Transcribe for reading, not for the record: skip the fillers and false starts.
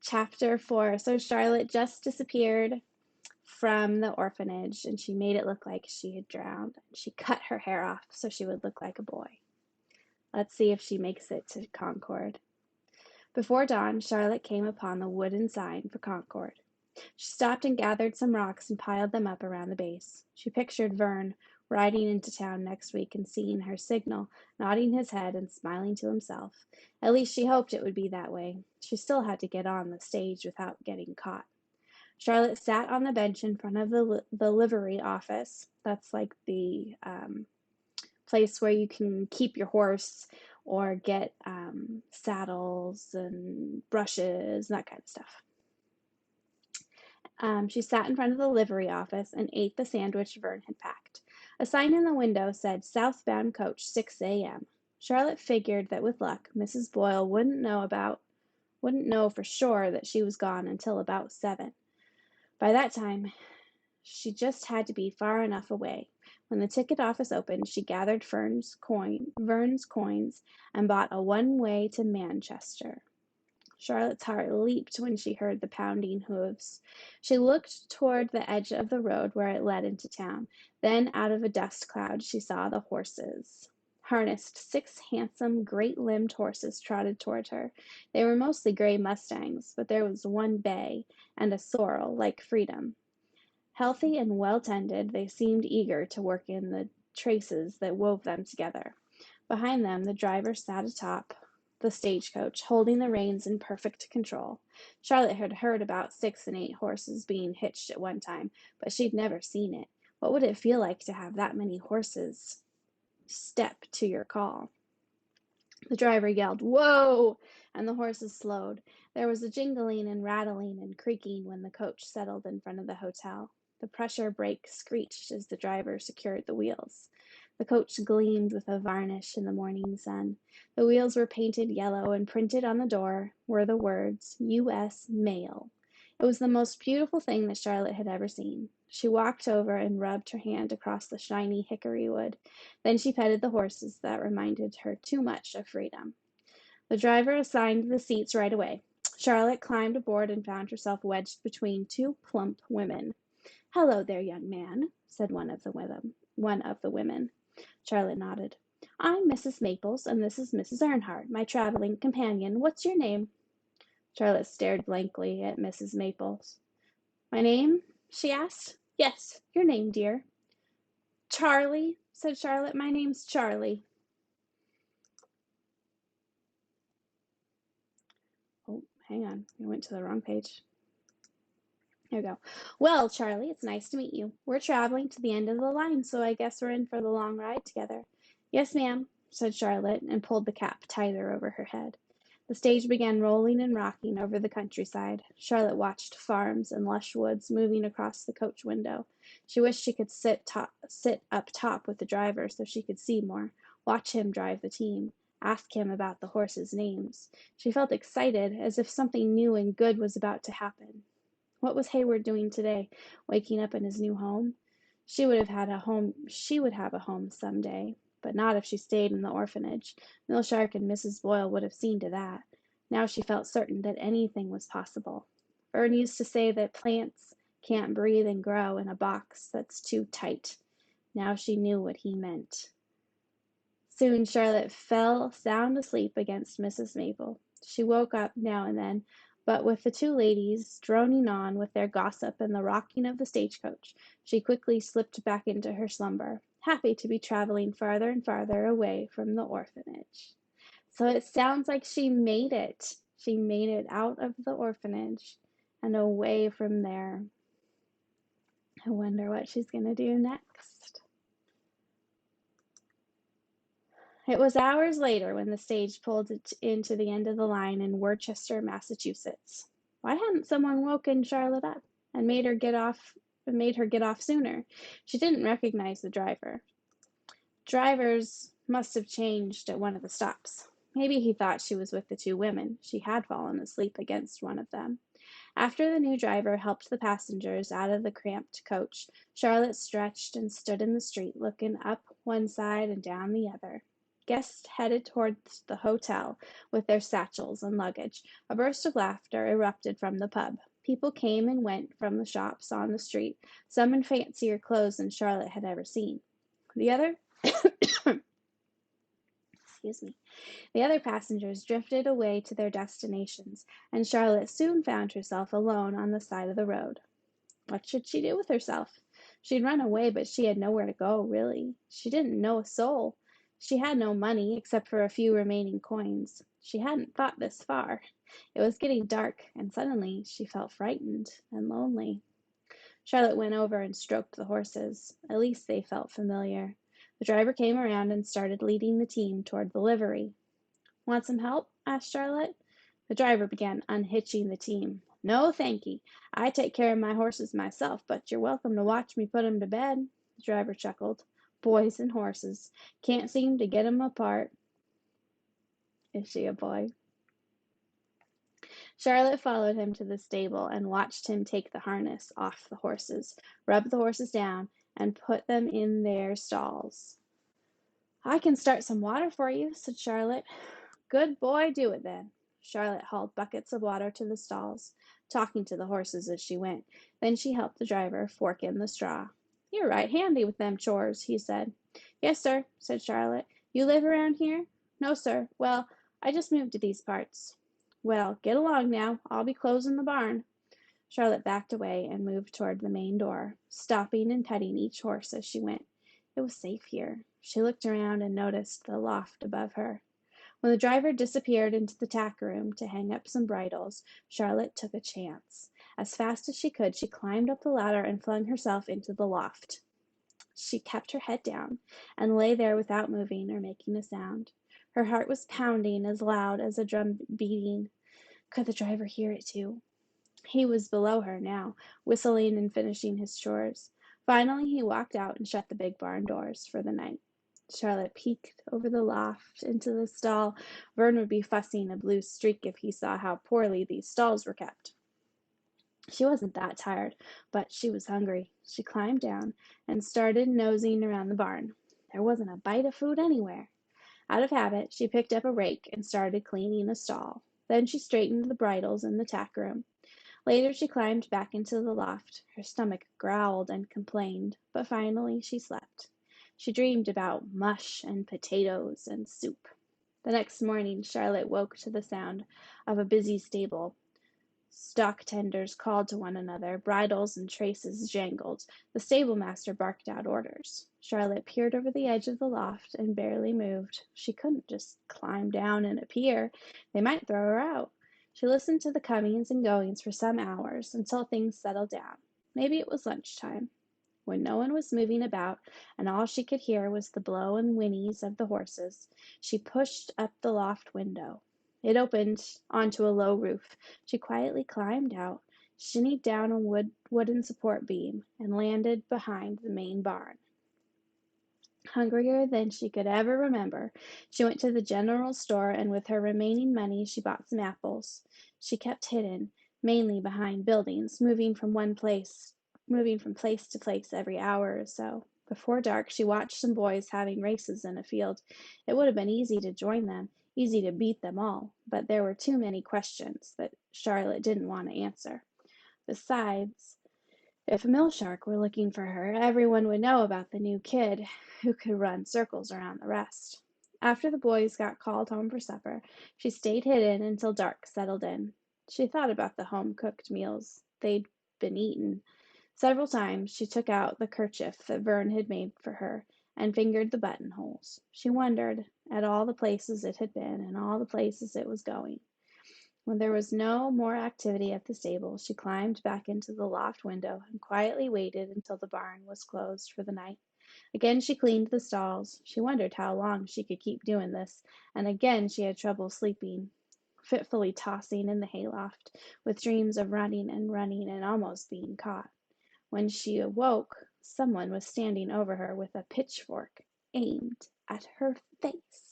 Chapter 4. So Charlotte just disappeared from the orphanage and she made it look like she had drowned. She cut her hair off so she would look like a boy. Let's see if she makes it to Concord. Before dawn, Charlotte came upon the wooden sign for Concord. She stopped and gathered some rocks and piled them up around the base. She pictured Vern riding into town next week and seeing her signal, nodding his head and smiling to himself. At least she hoped it would be that way. She still had to get on the stage without getting caught. Charlotte sat on the bench in front of the livery office. That's like the place where you can keep your horse or get saddles and brushes and that kind of stuff. She sat in front of the livery office and ate the sandwich Vern had packed. A sign in the window said, "Southbound coach, 6 a.m." Charlotte figured that with luck, Mrs. Boyle wouldn't know for sure that she was gone until about 7. By that time, she just had to be far enough away. When the ticket office opened, she gathered Vern's coins and bought a one-way to Manchester. Charlotte's heart leaped when she heard the pounding hooves. She looked toward the edge of the road where it led into town. Then, out of a dust cloud, she saw the horses. Harnessed, 6 handsome, great-limbed horses trotted toward her. They were mostly gray mustangs, but there was one bay and a sorrel like Freedom. Healthy and well-tended, they seemed eager to work in the traces that wove them together. Behind them, the driver sat atop the stagecoach, holding the reins in perfect control. Charlotte had heard about 6 and 8 horses being hitched at one time, but she'd never seen it. What would it feel like to have that many horses step to your call? The driver yelled, "Whoa!" and the horses slowed. There was a jingling and rattling and creaking when the coach settled in front of the hotel. The pressure brake screeched as the driver secured the wheels. The coach gleamed with a varnish in the morning sun. The wheels were painted yellow, and printed on the door were the words, "U.S. Mail." It was the most beautiful thing that Charlotte had ever seen. She walked over and rubbed her hand across the shiny hickory wood. Then she petted the horses that reminded her too much of Freedom. The driver assigned the seats right away. Charlotte climbed aboard and found herself wedged between 2 plump women. "Hello there, young man," said one of the women. Charlotte nodded. "I'm Mrs. Maples, and this is Mrs. Earnhardt, my traveling companion. What's your name?" Charlotte stared blankly at Mrs. Maples. "My name?" she asked. "Yes, your name, dear." "Charlie," said Charlotte. "My name's Charlie." Oh, hang on. I went to the wrong page. There we go. "Well, Charlie, it's nice to meet you. We're traveling to the end of the line, so I guess we're in for the long ride together." "Yes, ma'am," said Charlotte, and pulled the cap tighter over her head. The stage began rolling and rocking over the countryside. Charlotte watched farms and lush woods moving across the coach window. She wished she could sit up top with the driver so she could see more, watch him drive the team, ask him about the horses' names. She felt excited, as if something new and good was about to happen. What was Hayward doing today? Waking up in his new home? She would have a home some day, but not if she stayed in the orphanage. Millshark and Mrs. Boyle would have seen to that. Now she felt certain that anything was possible. Vern used to say that plants can't breathe and grow in a box that's too tight. Now she knew what he meant. Soon Charlotte fell sound asleep against Mrs. Maple. She woke up now and then, but with the 2 ladies droning on with their gossip and the rocking of the stagecoach, she quickly slipped back into her slumber, happy to be traveling farther and farther away from the orphanage. So it sounds like she made it. She made it out of the orphanage and away from there. I wonder what she's going to do next. It was hours later when the stage pulled into the end of the line in Worcester, Massachusetts. Why hadn't someone woken Charlotte up and made her get off sooner? She didn't recognize the driver. Drivers must have changed at one of the stops. Maybe he thought she was with the 2 women. She had fallen asleep against one of them. After the new driver helped the passengers out of the cramped coach, Charlotte stretched and stood in the street, looking up one side and down the other. Guests headed towards the hotel with their satchels and luggage. A burst of laughter erupted from the pub. People came and went from the shops on the street, some in fancier clothes than Charlotte had ever seen. The other excuse me. The other passengers drifted away to their destinations, and Charlotte soon found herself alone on the side of the road. What should she do with herself? She'd run away, but she had nowhere to go, really. She didn't know a soul. She had no money, except for a few remaining coins. She hadn't thought this far. It was getting dark, and suddenly she felt frightened and lonely. Charlotte went over and stroked the horses. At least they felt familiar. The driver came around and started leading the team toward the livery. Want some help? Asked Charlotte. The driver began unhitching the team. No, thanky. I take care of my horses myself, but you're welcome to watch me put 'em to bed. The driver chuckled. Boys and horses. Can't seem to get 'em apart. Is she a boy? Charlotte followed him to the stable and watched him take the harness off the horses, rub the horses down, and put them in their stalls. I can start some water for you, said Charlotte. Good boy, do it then. Charlotte hauled buckets of water to the stalls, talking to the horses as she went. Then she helped the driver fork in the straw. You're right handy with them chores, he said. Yes, sir, said Charlotte. You live around here? No, sir. Well, I just moved to these parts. Well, get along now. I'll be closing the barn. Charlotte backed away and moved toward the main door, stopping and petting each horse as she went. It was safe here. She looked around and noticed the loft above her. When the driver disappeared into the tack room to hang up some bridles, Charlotte took a chance. As fast as she could, she climbed up the ladder and flung herself into the loft. She kept her head down and lay there without moving or making a sound. Her heart was pounding as loud as a drum beating. Could the driver hear it too? He was below her now, whistling and finishing his chores. Finally, he walked out and shut the big barn doors for the night. Charlotte peeked over the loft into the stall. Vern would be fussing a blue streak if he saw how poorly these stalls were kept. She wasn't that tired, but she was hungry. She climbed down and started nosing around the barn. There wasn't a bite of food anywhere. Out of habit, she picked up a rake and started cleaning a stall. Then she straightened the bridles in the tack room. Later she climbed back into the loft. Her stomach growled and complained, but finally she slept. She dreamed about mush and potatoes and soup. The next morning Charlotte woke to the sound of a busy stable. Stock tenders called to one another, bridles and traces jangled. The stable master barked out orders. Charlotte peered over the edge of the loft and barely moved. She couldn't just climb down and appear. They might throw her out. She listened to the comings and goings for some hours until things settled down. Maybe it was lunchtime. When no one was moving about and all she could hear was the blow and whinnies of the horses, she pushed up the loft window. It opened onto a low roof. She quietly climbed out, shinnied down a wooden support beam, and landed behind the main barn. Hungrier than she could ever remember, she went to the general store and with her remaining money she bought some apples. She kept hidden, mainly behind buildings, moving from place to place every hour or so. Before dark, she watched some boys having races in a field. It would have been easy to join them, easy to beat them all, but there were too many questions that Charlotte didn't want to answer. Besides, if a mill shark were looking for her, everyone would know about the new kid who could run circles around the rest. After the boys got called home for supper, she stayed hidden until dark settled in. She thought about the home-cooked meals they'd been eaten. Several times she took out the kerchief that Vern had made for her and fingered the buttonholes. She wondered at all the places it had been and all the places it was going. When there was no more activity at the stable, she climbed back into the loft window and quietly waited until the barn was closed for the night. Again she cleaned the stalls. She wondered how long she could keep doing this, and again she had trouble sleeping, fitfully tossing in the hayloft, with dreams of running and almost being caught. When she awoke, someone was standing over her with a pitchfork aimed at her face.